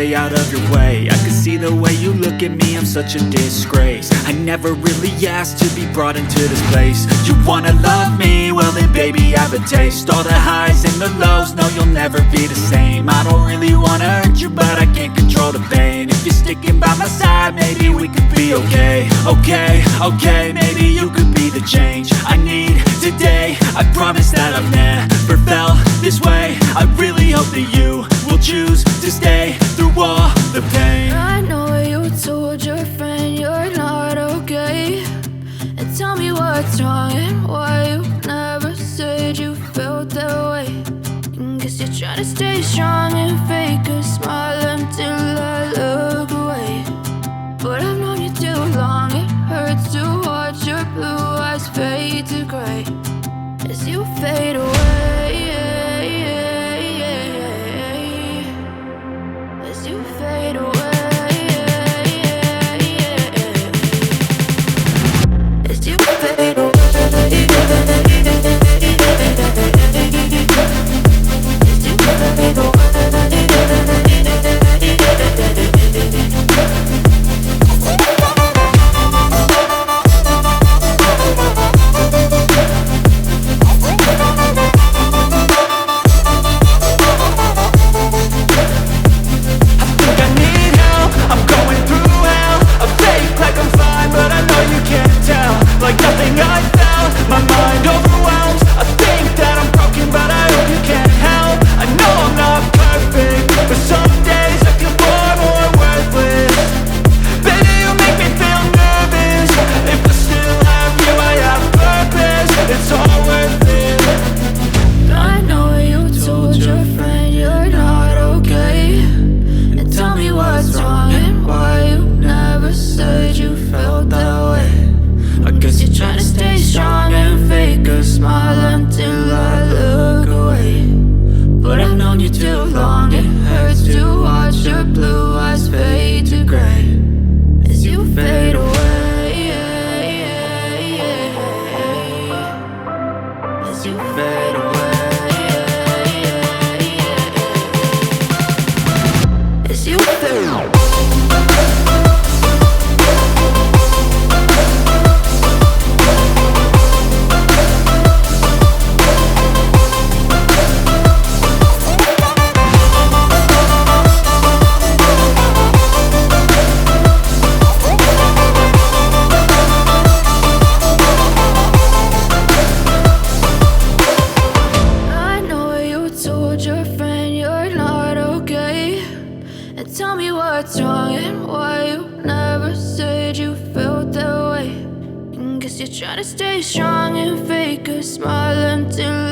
stay out of your way. I can see the way you look at me, I'm such a disgrace. I never really asked to be brought into this place. You wanna love me? Well then baby, have a taste. All the highs and the lows, no you'll never be the same. I don't really wanna hurt you, but I can't control the pain. If you're sticking by my side, maybe we could be okay. Okay, maybe you could be the change I need today. I promise that I've never felt this way. I really hope that you will choose to stay through all the pain. I know you told your friend you're not okay, and tell me what's wrong and why you never said you felt that way. Guess you're trying to stay strong and fake a smile until I look away. But I've known you too long, it hurts to watch your blue eyes fade to gray as you fade away. As you fade away. As you fade away. Trying to stay strong and fake a smile until